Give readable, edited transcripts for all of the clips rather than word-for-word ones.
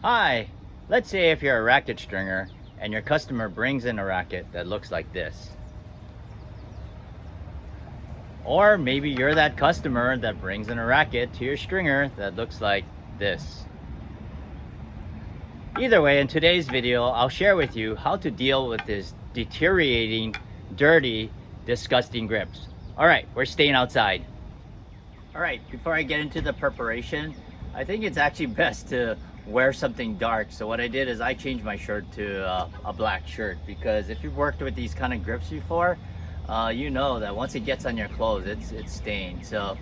Hi, let's say if you're a racket stringer and your customer brings in a racket that looks like this. Or maybe you're that customer that brings in a racket to your stringer that looks like this. Either way, in today's video, I'll share with you how to deal with this deteriorating, dirty, disgusting grips. All right, we're staying outside. All right, before I get into the preparation, I think it's actually best to wear something dark. So what I did is I changed my shirt to a black shirt, because if you've worked with these kind of grips before, you know that once it gets on your clothes, it's stained. So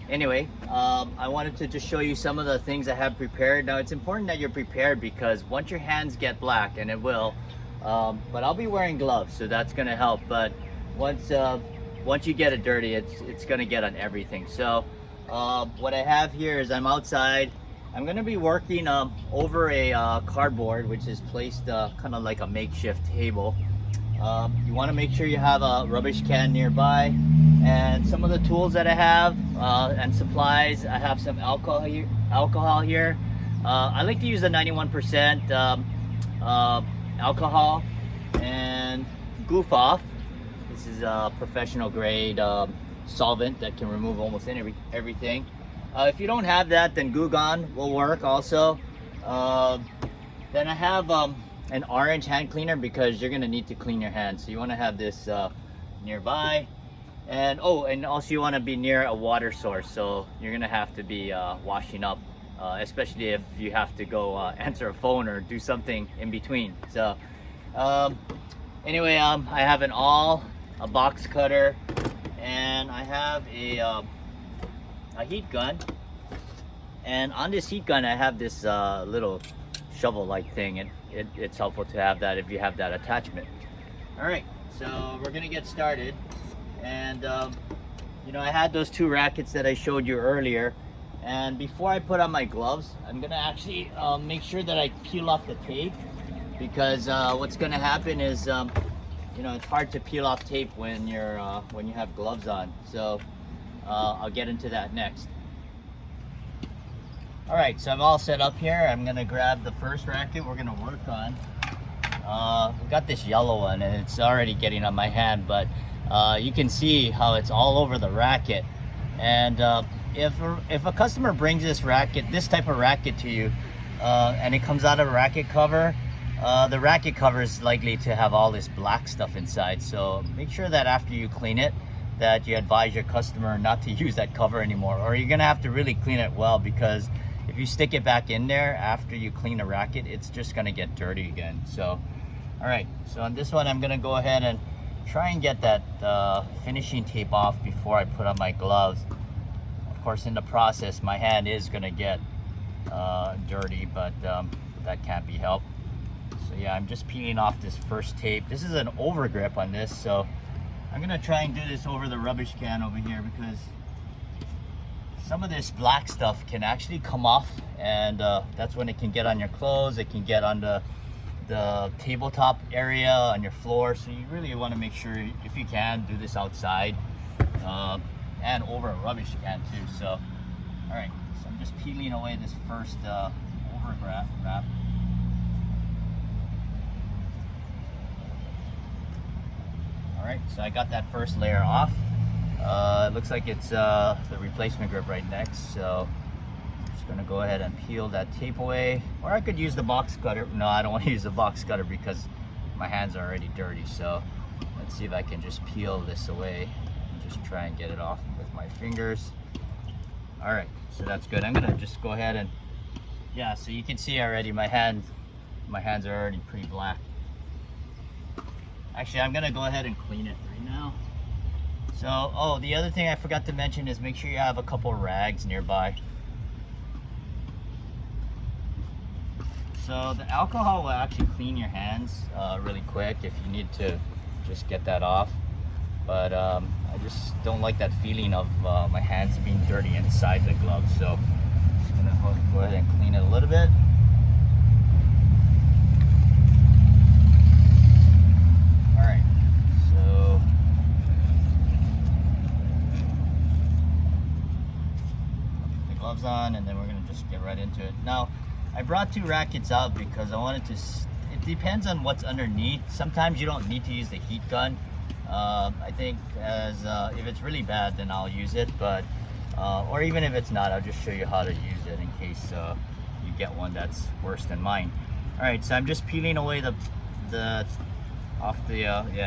anyway, I wanted to just show you some of the things I have prepared. Now it's important that you're prepared, because once your hands get black, and it will, but I'll be wearing gloves, so that's going to help. But once you get it dirty, it's going to get on everything. So what I have here is I'm outside. I'm going to be working over a cardboard, which is placed kind of like a makeshift table. You want to make sure you have a rubbish can nearby, and some of the tools that I have and supplies. I have some alcohol here. I like to use the 91% alcohol and Goof Off. This is a professional grade solvent that can remove almost everything. If you don't have that, then Goo Gone will work also. Then I have an orange hand cleaner, because you're going to need to clean your hands. So you want to have this nearby. And also you want to be near a water source. So you're going to have to be washing up, especially if you have to go answer a phone or do something in between. So anyway, I have a box cutter, and I have a heat gun. And on this heat gun, I have this little shovel-like thing, and it's helpful to have that if you have that attachment. All right, so we're gonna get started. And you know, I had those two rackets that I showed you earlier, and before I put on my gloves, I'm gonna actually make sure that I peel off the tape, because what's gonna happen is you know, it's hard to peel off tape when you have gloves on. So I'll get into that next. All right, so I'm all set up here. I'm gonna grab the first racket we're gonna work on. We got this yellow one, and it's already getting on my hand, but you can see how it's all over the racket. And if a customer brings this type of racket to you, and it comes out of a racket cover, the racket cover is likely to have all this black stuff inside. So make sure that after you clean it, that you advise your customer not to use that cover anymore, or you're gonna have to really clean it well, because if you stick it back in there after you clean a racket, it's just gonna get dirty again. So all right, so on this one, I'm gonna go ahead and try and get that finishing tape off before I put on my gloves. Of course, in the process, my hand is gonna get dirty, but that can't be helped. So yeah, I'm just peeling off this first tape. This is an over grip on this, so I'm gonna try and do this over the rubbish can over here, because some of this black stuff can actually come off, and that's when it can get on your clothes. It can get on the tabletop area, on your floor. So you really want to make sure, if you can, do this outside and over a rubbish can too. So all right, so I'm just peeling away this first over wrap. All right, so I got that first layer off. It looks like it's the replacement grip right next, so I'm just gonna go ahead and peel that tape away. Or I could use the box cutter. No, I don't want to use the box cutter, because my hands are already dirty. So let's see if I can just peel this away and just try and get it off with my fingers. All right, so that's good. I'm gonna just go ahead and, yeah, so you can see already my hands are already pretty black. Actually, I'm gonna go ahead and clean it right now. So, the other thing I forgot to mention is make sure you have a couple rags nearby. So the alcohol will actually clean your hands really quick if you need to just get that off. But I just don't like that feeling of my hands being dirty inside the glove. So I'm just gonna go ahead and clean it a little bit. All right, so gloves on, and then we're going to just get right into it. Now, I brought 2 rackets out because I wanted to, it depends on what's underneath. Sometimes you don't need to use the heat gun. I think if it's really bad, then I'll use it, but or even if it's not, I'll just show you how to use it in case you get one that's worse than mine. All right, so I'm just peeling away yeah,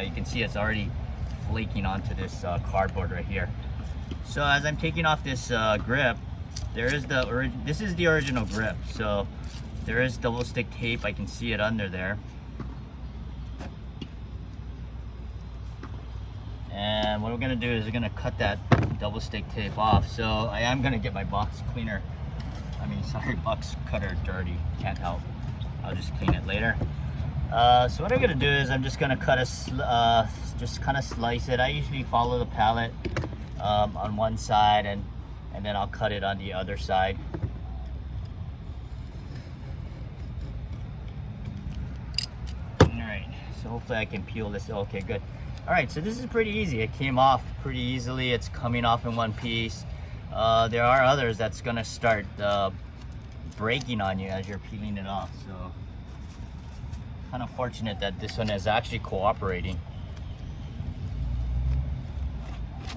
you can see it's already flaking onto this cardboard right here. So as I'm taking off this grip, there is this is the original grip. So there is double stick tape. I can see it under there. And what we're gonna do is we're gonna cut that double stick tape off. So I am gonna get my box cutter dirty. Can't help. I'll just clean it later. So what I'm gonna do is I'm just gonna cut just kind of slice it. I usually follow the pallet on one side, and then I'll cut it on the other side. All right. So hopefully I can peel this. Okay, good. All right, so this is pretty easy. It came off pretty easily. It's coming off in one piece. There are others that's gonna start breaking on you as you're peeling it off. So kind of fortunate that this one is actually cooperating.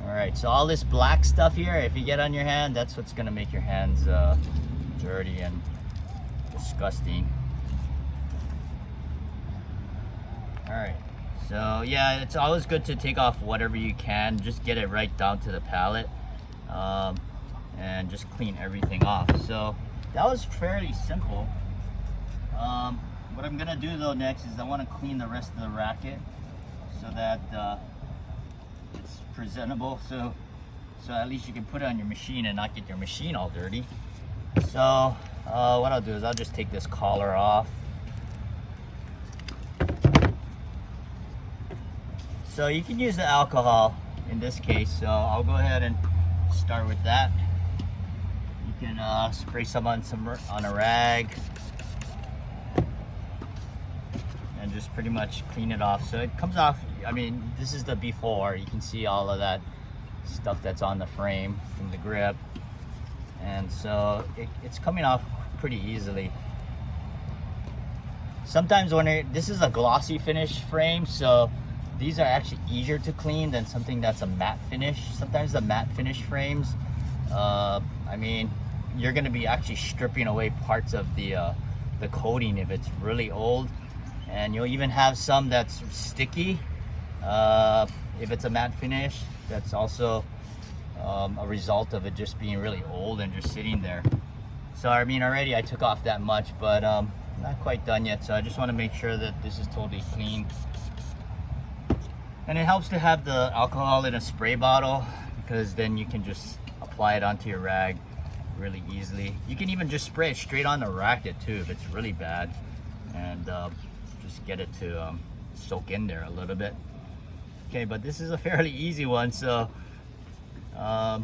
All right, so all this black stuff here, if you get on your hand, that's what's gonna make your hands dirty and disgusting. All right. So yeah, it's always good to take off whatever you can, just get it right down to the pallet, and just clean everything off. So that was fairly simple. What I'm gonna do though next is I want to clean the rest of the racket so that it's presentable, so at least you can put it on your machine and not get your machine all dirty. So what I'll do is I'll just take this collar off. So you can use the alcohol in this case, so I'll go ahead and start with that. You can spray some on a rag and just pretty much clean it off. So it comes off, I mean, this is the before. You can see all of that stuff that's on the frame from the grip, and so it's coming off pretty easily. Sometimes this is a glossy finish frame, so these are actually easier to clean than something that's a matte finish. Sometimes the matte finish frames, I mean, you're gonna be actually stripping away parts of the coating if it's really old. And you'll even have some that's sticky. If it's a matte finish, that's also a result of it just being really old and just sitting there. So I mean, already I took off that much, but not quite done yet. So I just wanna make sure that this is totally clean. And it helps to have the alcohol in a spray bottle, because then you can just apply it onto your rag really easily. You can even just spray it straight on the racket too if it's really bad, and just get it to soak in there a little bit. Okay, but this is a fairly easy one, so I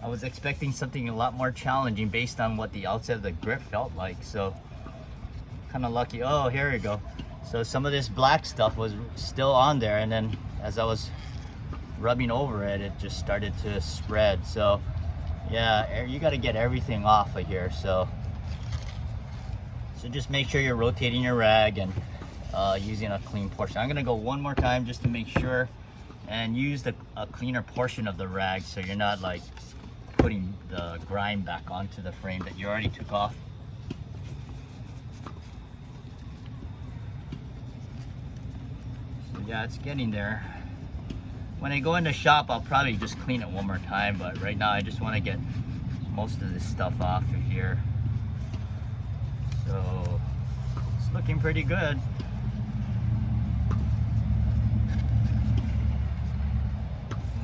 was expecting something a lot more challenging based on what the outside of the grip felt like. So kind of lucky. Oh, here we go. So some of this black stuff was still on there, and then as I was rubbing over it, it just started to spread. So yeah, you got to get everything off of here. So just make sure you're rotating your rag and using a clean portion. I'm gonna go one more time just to make sure, and use a cleaner portion of the rag, so you're not like putting the grime back onto the frame that you already took off. Yeah, it's getting there. When I go in the shop, I'll probably just clean it one more time, but right now I just want to get most of this stuff off of here. So it's looking pretty good.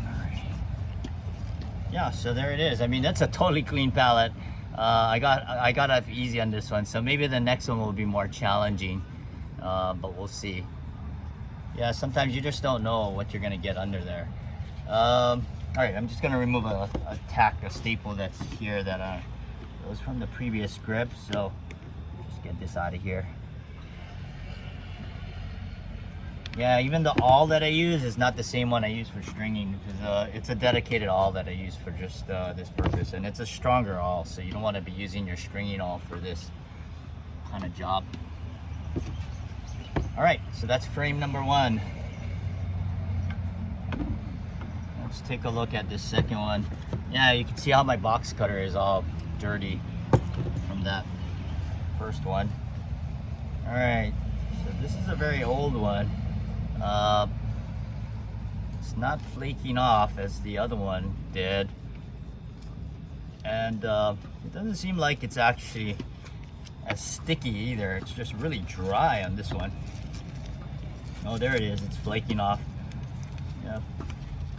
Alright. Yeah, so there it is. I mean, that's a totally clean pallet. I got off easy on this one, so maybe the next one will be more challenging, but we'll see. Yeah, sometimes you just don't know what you're gonna get under there. All right, I'm just gonna remove a staple that's here that was from the previous grip. So just get this out of here. Yeah, even the awl that I use is not the same one I use for stringing, because it's a dedicated awl that I use for just this purpose, and it's a stronger awl, so you don't want to be using your stringing awl for this. kind of job. All right, so that's frame number 1. Let's take a look at this second one. Yeah, you can see how my box cutter is all dirty from that first one. All right, so this is a very old one. It's not flaking off as the other one did, and it doesn't seem like it's actually as sticky either. It's just really dry on this one. Oh, there it is. It's flaking off. Yep,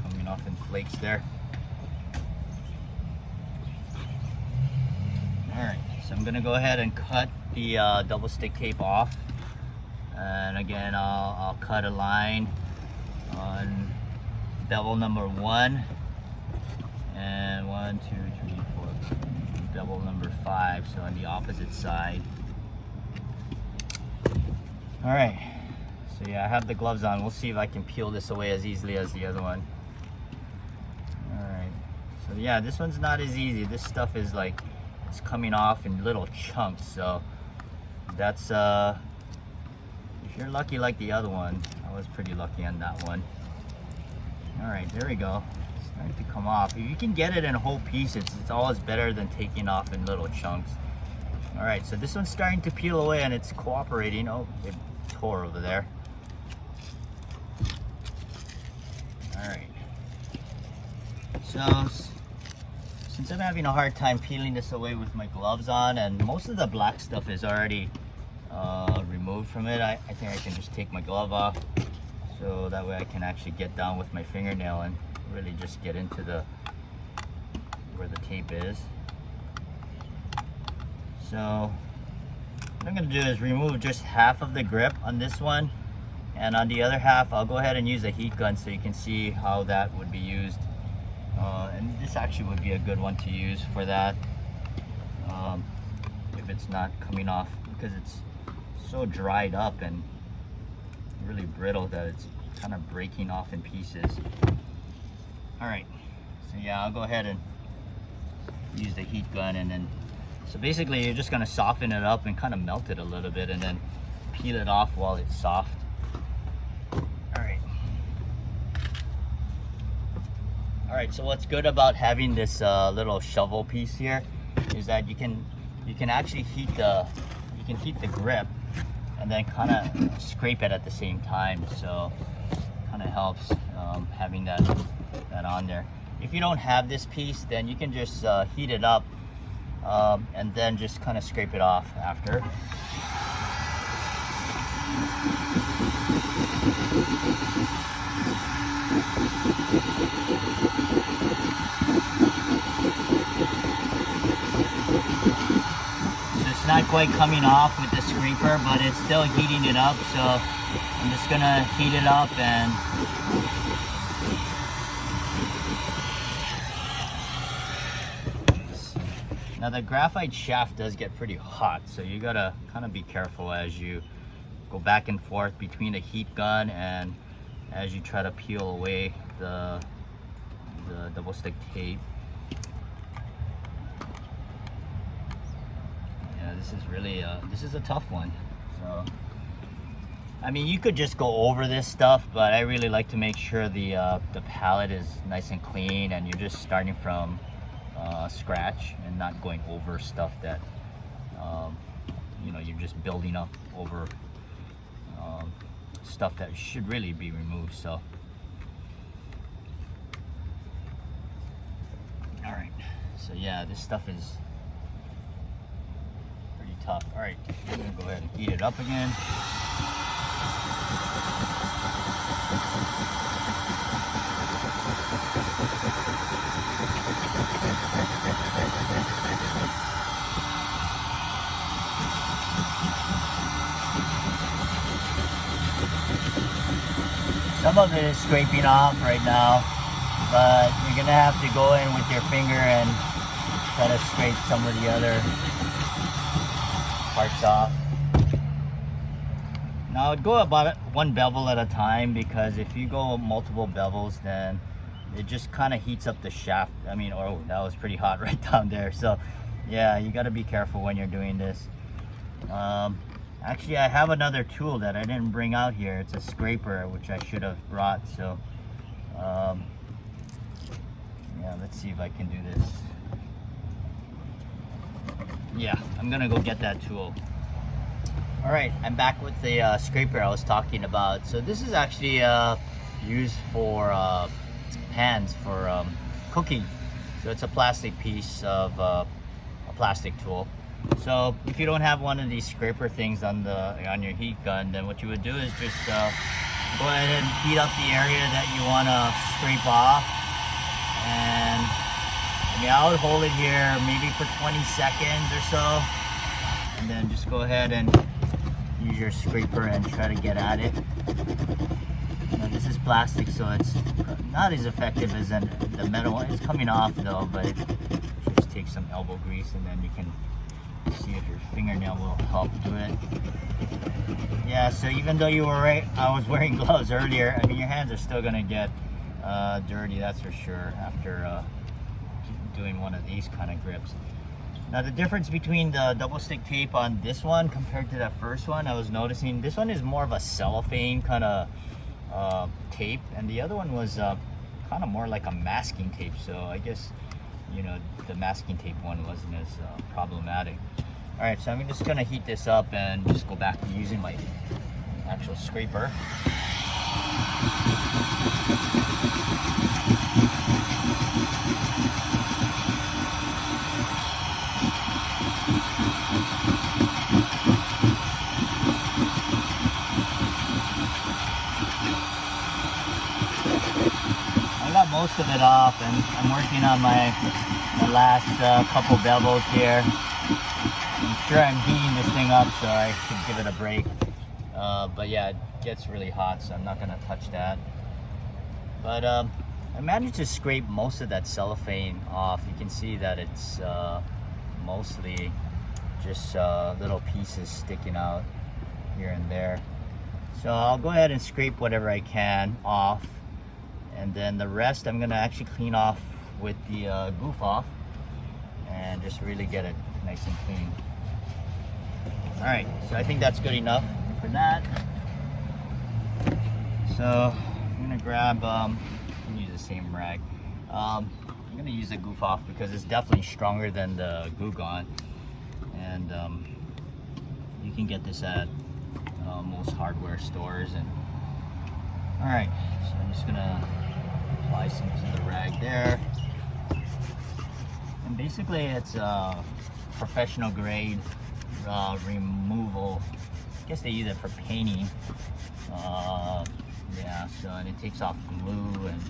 coming off in flakes there. All right, so I'm gonna go ahead and cut the double stick tape off, and again I'll cut a line on bevel number 1, and 1, 2, 3, 4, bevel number 5, so on the opposite side. All right, so yeah, I have the gloves on. We'll see if I can peel this away as easily as the other one. All right, so yeah, this one's not as easy. This stuff is like, it's coming off in little chunks, so that's if you're lucky like the other one. I was pretty lucky on that one. All right, there we go. It's starting to come off. If you can get it in whole pieces, it's always better than taking off in little chunks. All right, so this one's starting to peel away and it's cooperating. Oh, it tore over there. All right, so since I'm having a hard time peeling this away with my gloves on, and most of the black stuff is already removed from it, I think I can just take my glove off, so that way I can actually get down with my fingernail and really just get into where the tape is. So what I'm going to do is remove just half of the grip on this one, and on the other half I'll go ahead and use a heat gun so you can see how that would be used. And this actually would be a good one to use for that, if it's not coming off, because it's so dried up and really brittle that it's kind of breaking off in pieces. All right, so yeah, I'll go ahead and use the heat gun, and then so basically you're just going to soften it up and kind of melt it a little bit and then peel it off while it's soft. All right, so what's good about having this little shovel piece here is that you can actually heat the grip and then kind of scrape it at the same time. So kind of helps having that on there. If you don't have this piece, then you can just heat it up and then just kind of scrape it off after. So it's not quite coming off with the scraper, but it's still heating it up, so I'm just gonna heat it up and now the graphite shaft does get pretty hot, so you gotta kind of be careful as you go back and forth between the heat gun and as you try to peel away the double stick tape. Yeah, this is really this is a tough one. So I mean, you could just go over this stuff, but I really like to make sure the pallet is nice and clean and you're just starting from scratch and not going over stuff that you know, you're just building up over stuff that should really be removed. So all right, so yeah, this stuff is pretty tough. All right, I'm gonna go ahead and heat it up again. Some of it is scraping off right now, but you're gonna have to go in with your finger and try to scrape some of the other parts off. Now I'd go about one bevel at a time, because if you go multiple bevels, then it just kind of heats up the shaft. I mean, oh, that was pretty hot right down there. So yeah, you got to be careful when you're doing this. Actually, I have another tool that I didn't bring out here. It's a scraper, which I should have brought. So, yeah, let's see if I can do this. Yeah, I'm gonna go get that tool. All right, I'm back with the scraper I was talking about. So this is actually used for pans for cooking. So it's a plastic piece of a plastic tool. So if you don't have one of these scraper things on your heat gun, then what you would do is just go ahead and heat up the area that you want to scrape off. And I mean, I would hold it here maybe for 20 seconds or so, and then just go ahead and use your scraper and try to get at it. Now, this is plastic, so it's not as effective as the metal one. It's coming off though, but just take some elbow grease and then you can see if your fingernail will help do it. Yeah, so even though I was wearing gloves earlier, I mean, your hands are still gonna get dirty, that's for sure, after doing one of these kind of grips. Now the difference between the double stick tape on this one compared to that first one, I was noticing this one is more of a cellophane kind of tape, and the other one was kind of more like a masking tape. So I guess, you know, the masking tape one wasn't as problematic. All right, so I'm just gonna heat this up and just go back to using my actual scraper. Most of it off, and I'm working on my last couple bevels here. I'm sure I'm heating this thing up, so I should give it a break. But yeah, it gets really hot, so I'm not gonna touch that. But I managed to scrape most of that cellophane off. You can see that it's mostly just little pieces sticking out here and there. So I'll go ahead and scrape whatever I can off. And then the rest I'm gonna actually clean off with the Goof Off and just really get it nice and clean. All right, so I think that's good enough for that. So I'm gonna grab, I'm gonna use the same rag. I'm gonna use the Goof Off because it's definitely stronger than the Goo Gone. And you can get this at most hardware stores. And all right, so I'm just gonna apply some to the rag there, and basically it's a professional grade removal. I guess they use it for painting. Yeah, so, and it takes off glue and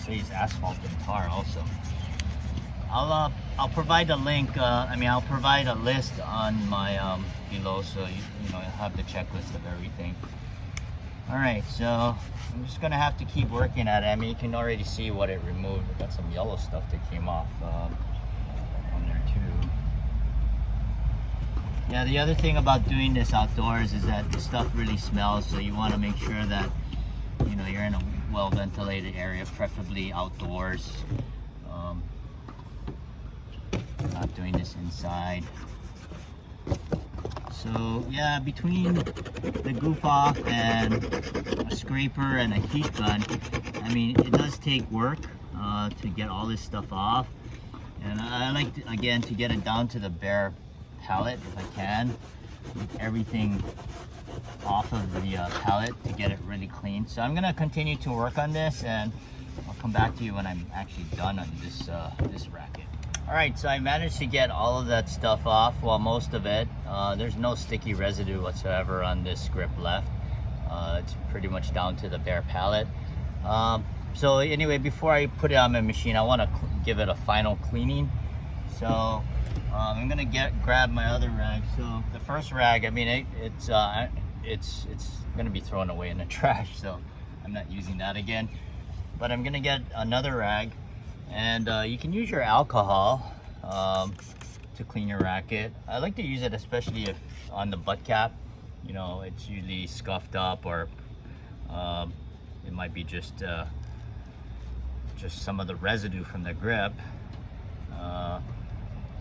saves asphalt and tar also. I'll provide a link. I'll provide a list on my below, so you know, you'll have the checklist of everything. All right, so I'm just gonna have to keep working at it. I mean, you can already see what it removed. It got some yellow stuff that came off on there too. Yeah, the other thing about doing this outdoors is that the stuff really smells, so you want to make sure that, you know, you're in a well ventilated area, preferably outdoors. Not doing this inside. So yeah, between the Goof Off and a scraper and a heat gun, I mean, it does take work to get all this stuff off. And I like to, again, to get it down to the bare pallet if I can. With everything off of the pallet to get it really clean. So I'm gonna continue to work on this, and I'll come back to you when I'm actually done on this racket. All right, so I managed to get all of that stuff off, well, most of it. There's no sticky residue whatsoever on this grip left. It's pretty much down to the bare pallet. So anyway, before I put it on my machine, I want to give it a final cleaning. So I'm gonna grab my other rag. So the first rag, I mean, it's gonna be thrown away in the trash, so I'm not using that again. But I'm gonna get another rag. And you can use your alcohol to clean your racket. I like to use it especially if on the butt cap, you know, it's usually scuffed up, or it might be just some of the residue from the grip.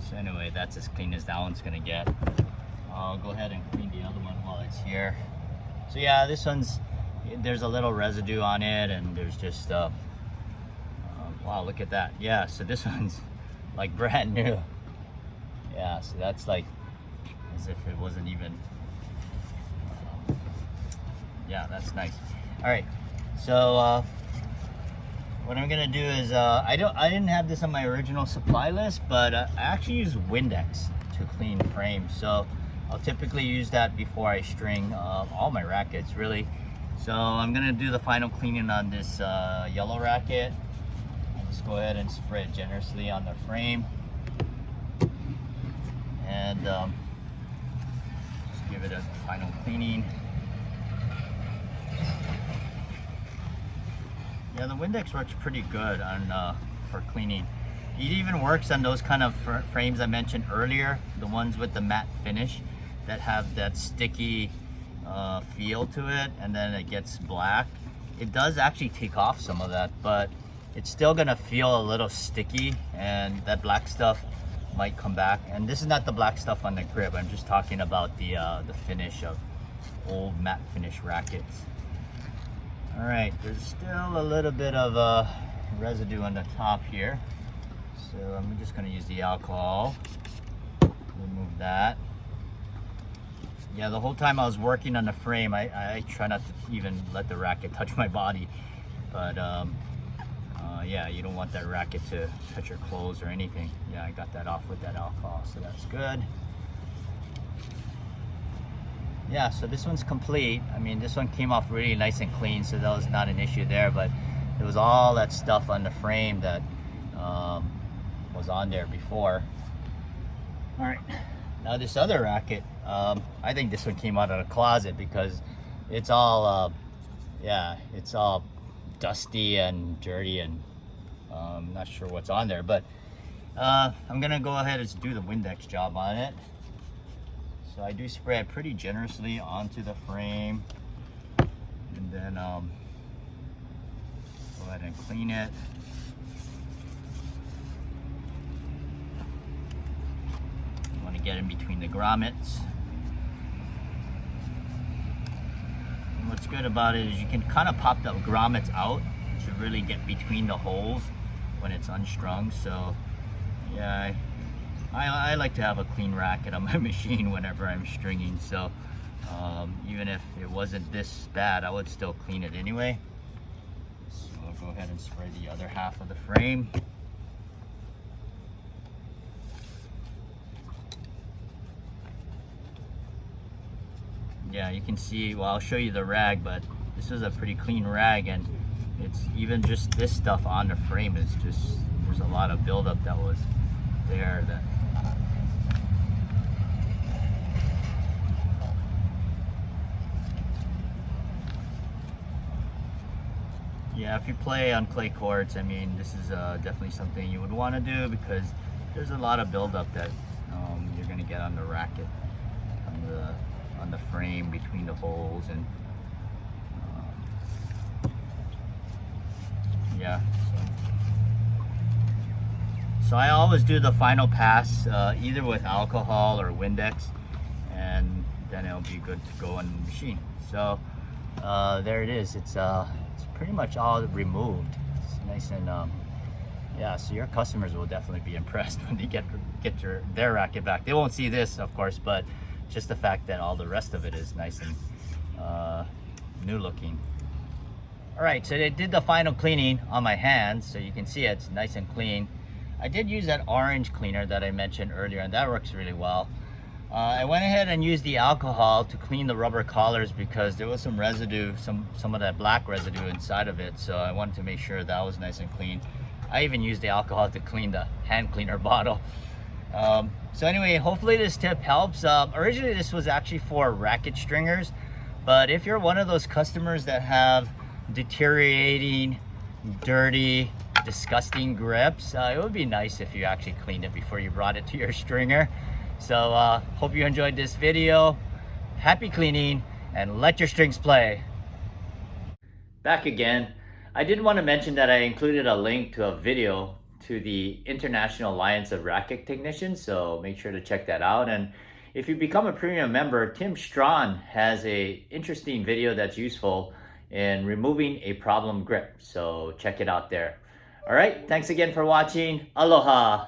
So anyway, that's as clean as that one's gonna get. I'll go ahead and clean the other one while it's here. So yeah, this one's, there's a little residue on it, and there's just wow, look at that. Yeah, so this one's like brand new. Yeah, so that's like as if it wasn't even yeah, that's nice. All right, so what I'm gonna do is I didn't have this on my original supply list, but I actually use Windex to clean frames. So I'll typically use that before I string all my rackets, really. So I'm gonna do the final cleaning on this yellow racket. I'll just go ahead and spray it generously on the frame, and just give it a final cleaning. Yeah, the Windex works pretty good on for cleaning. It even works on those kind of frames I mentioned earlier, the ones with the matte finish that have that sticky feel to it, and then it gets black. It does actually take off some of that, but it's still gonna feel a little sticky, and that black stuff might come back. And this is not the black stuff on the grip. I'm just talking about the finish of old matte finish rackets. All right, there's still a little bit of residue on the top here, so I'm just going to use the alcohol. Remove that. Yeah, the whole time I was working on the frame, I try not to even let the racket touch my body, but yeah, you don't want that racket to touch your clothes or anything. Yeah, I got that off with that alcohol, so that's good. Yeah, so this one's complete. I mean, this one came off really nice and clean, so that was not an issue there, but it was all that stuff on the frame that was on there before. All right, now this other racket, I think this one came out of the closet because it's all, yeah, it's all dusty and dirty, and I'm not sure what's on there, but I'm gonna go ahead and do the Windex job on it. So I do spray it pretty generously onto the frame, and then go ahead and clean it. You want to get in between the grommets. And what's good about it is you can kind of pop the grommets out to really get between the holes when it's unstrung. So yeah, I like to have a clean racket on my machine whenever I'm stringing, so even if it wasn't this bad, I would still clean it anyway. So I'll go ahead and spray the other half of the frame. Yeah, you can see, well, I'll show you the rag, but this is a pretty clean rag, and it's even just this stuff on the frame is just, there's a lot of buildup that was there that yeah, if you play on clay courts, I mean, this is definitely something you would want to do because there's a lot of buildup that you're going to get on the racket, on the frame between the holes, and yeah. So I always do the final pass either with alcohol or Windex, and then it'll be good to go on the machine. So there it is. It's pretty much all removed. It's nice and yeah. So your customers will definitely be impressed when they get their racket back. They won't see this, of course, but just the fact that all the rest of it is nice and new looking. All right, so they did the final cleaning on my hands, so you can see it's nice and clean. I did use that orange cleaner that I mentioned earlier, and that works really well. I went ahead and used the alcohol to clean the rubber collars because there was some residue, some of that black residue inside of it, so I wanted to make sure that was nice and clean. I even used the alcohol to clean the hand cleaner bottle. So anyway, hopefully this tip helps. Originally this was actually for racket stringers, but if you're one of those customers that have deteriorating, dirty, disgusting grips, it would be nice if you actually cleaned it before you brought it to your stringer. So hope you enjoyed this video. Happy cleaning, and let your strings play. Back again. I did want to mention that I included a link to a video to the International Alliance of Racquet Technicians, so make sure to check that out. And if you become a premium member, Tim Strawn has a interesting video that's useful in removing a problem grip, so check it out there. All right, thanks again for watching. Aloha.